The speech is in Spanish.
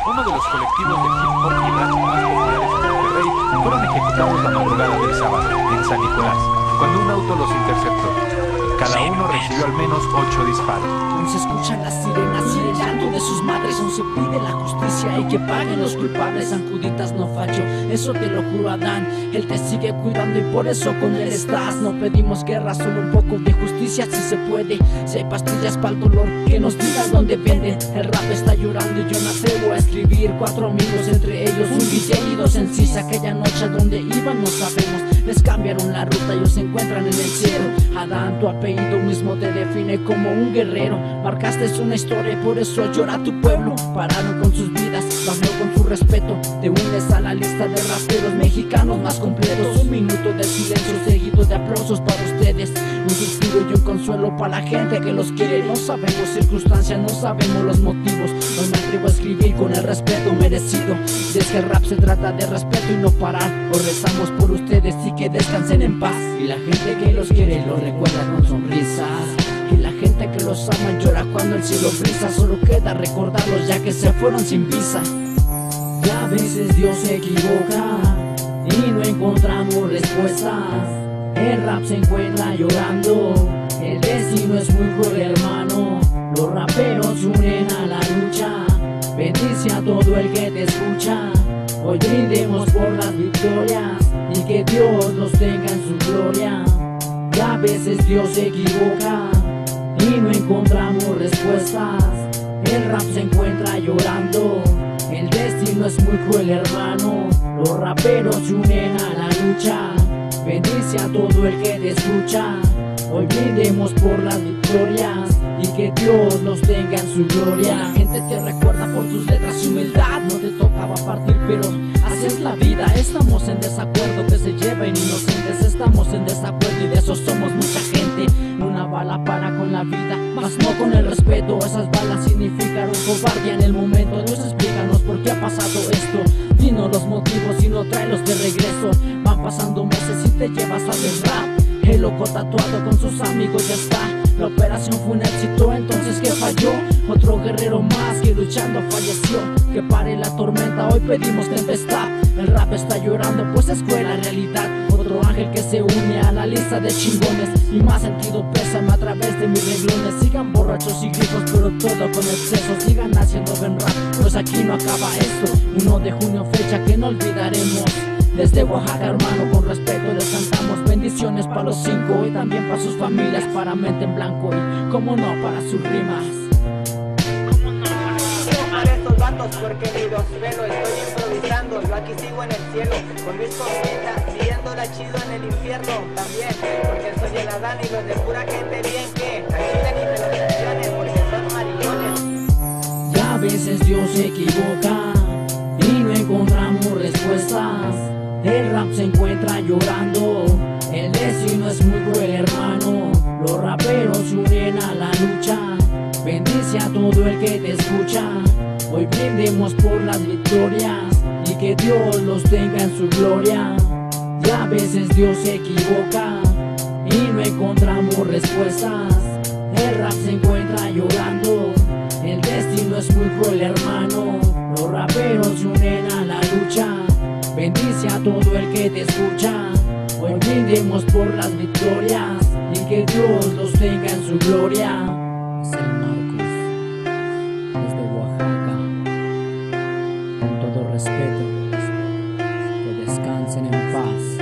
uno de los colectivos de hip hop y rap más populares en Monterrey, fueron ejecutados la madrugada del sábado, en San Nicolás, cuando un auto los interceptó. Cada uno recibió al menos 8 disparos. Aún se escuchan las sirenas y el llanto de sus madres. Aún se pide la justicia y que paguen los culpables. San Juditas no falló, eso te lo juro, Adán. Él te sigue cuidando y por eso con él estás. No pedimos guerra, solo un poco de justicia si se puede. Si hay pastillas para el dolor, que nos digan dónde venden. El rap está llorando y yo me atrevo a escribir. 4 amigos, entre ellos un DJ y 2 en Cis. Aquella noche a donde iban no sabemos. Les cambiaron la ruta y ellos se encuentran en el cielo. Adán, tu apellido mismo te define como un guerrero. Marcaste una historia y por eso llora tu pueblo. Pararon con sus vidas, bajó con su respeto. Te unes a la lista de raperos mexicanos más completos. Un minuto de silencio seguido de aplausos para ustedes. Un suspiro y un consuelo para la gente que los quiere. No sabemos circunstancias, no sabemos los motivos. Hoy me atrevo a escribir con el respeto merecido. Si es que el rap se trata de respeto y no parar. Hoy rezamos por ustedes y que descansen en paz. Y la gente que los quiere los recuerda con sonrisas. Y la gente que los ama llora cuando el cielo brisa. Solo queda recordarlos ya que se fueron sin visa. Y a veces Dios se equivoca y no encontramos respuestas. El rap se encuentra llorando, el destino es muy cruel, hermano. Los raperos se unen a la lucha. Bendice a todo el que te escucha. Hoy brindemos por las victorias y que Dios los tenga en su gloria. Y a veces Dios se equivoca y no encontramos respuestas. El rap se encuentra llorando, el destino es muy cruel, hermano. Los raperos se unen a la lucha. Bendice a todo el que te escucha. Hoy brindemos por las victorias y que Dios los tenga en su gloria. La gente te recuerda por tus letras y humildad. No te tocaba partir, pero así es la vida. Estamos en desacuerdo, que se lleven inocentes. Estamos en desacuerdo y de eso somos mucha gente. Una bala para con la vida, mas no con el respeto. Esas balas significaron cobardía en el momento. Dios, explícanos por qué ha pasado esto. Dinos los motivos y no tráelos de regreso. Van pasando meses y te llevas al del rap. El loco tatuado con sus amigos ya está. La operación fue un éxito, entonces ¿qué falló? Otro guerrero más que luchando falleció. Que pare la tormenta, hoy pedimos tempestad. El rap está llorando, pues es cruel la realidad. Otro ángel que se une a la lista de chingones. Y más sentido pésame a través de mis renglones. Sigan borrachos y grifos, pero todo con exceso. Sigan haciendo buen rap, pues aquí no acaba esto. 1 de junio, fecha que no olvidaremos. Desde Oaxaca, hermano, con respeto les cantamos. Bendiciones para los 5 y también para sus familias. Para Mente en Blanco y, como no, para sus rimas. Para estos vatos porque ni los velo. Estoy improvisando, yo aquí sigo en el cielo. Con mis cositas, viéndola chido en el infierno también. Porque soy el Adán y los de pura gente bien que achilan y me lo mencionen porque son maricones. Y a veces Dios se equivoca y no encontramos respuestas. El rap se encuentra llorando, el destino es muy cruel, hermano. Los raperos se unen a la lucha. Bendice a todo el que te escucha. Hoy brindemos por las victorias y que Dios los tenga en su gloria. Y a veces Dios se equivoca y no encontramos respuestas. El rap se encuentra llorando, el destino es muy cruel, hermano. Los raperos se unen a la lucha. Bendice a todo el que te escucha. Hoy brindemos por las victorias y que Dios los tenga en su gloria. Es el Marcos, desde Oaxaca. Con todo respeto, que descansen en paz.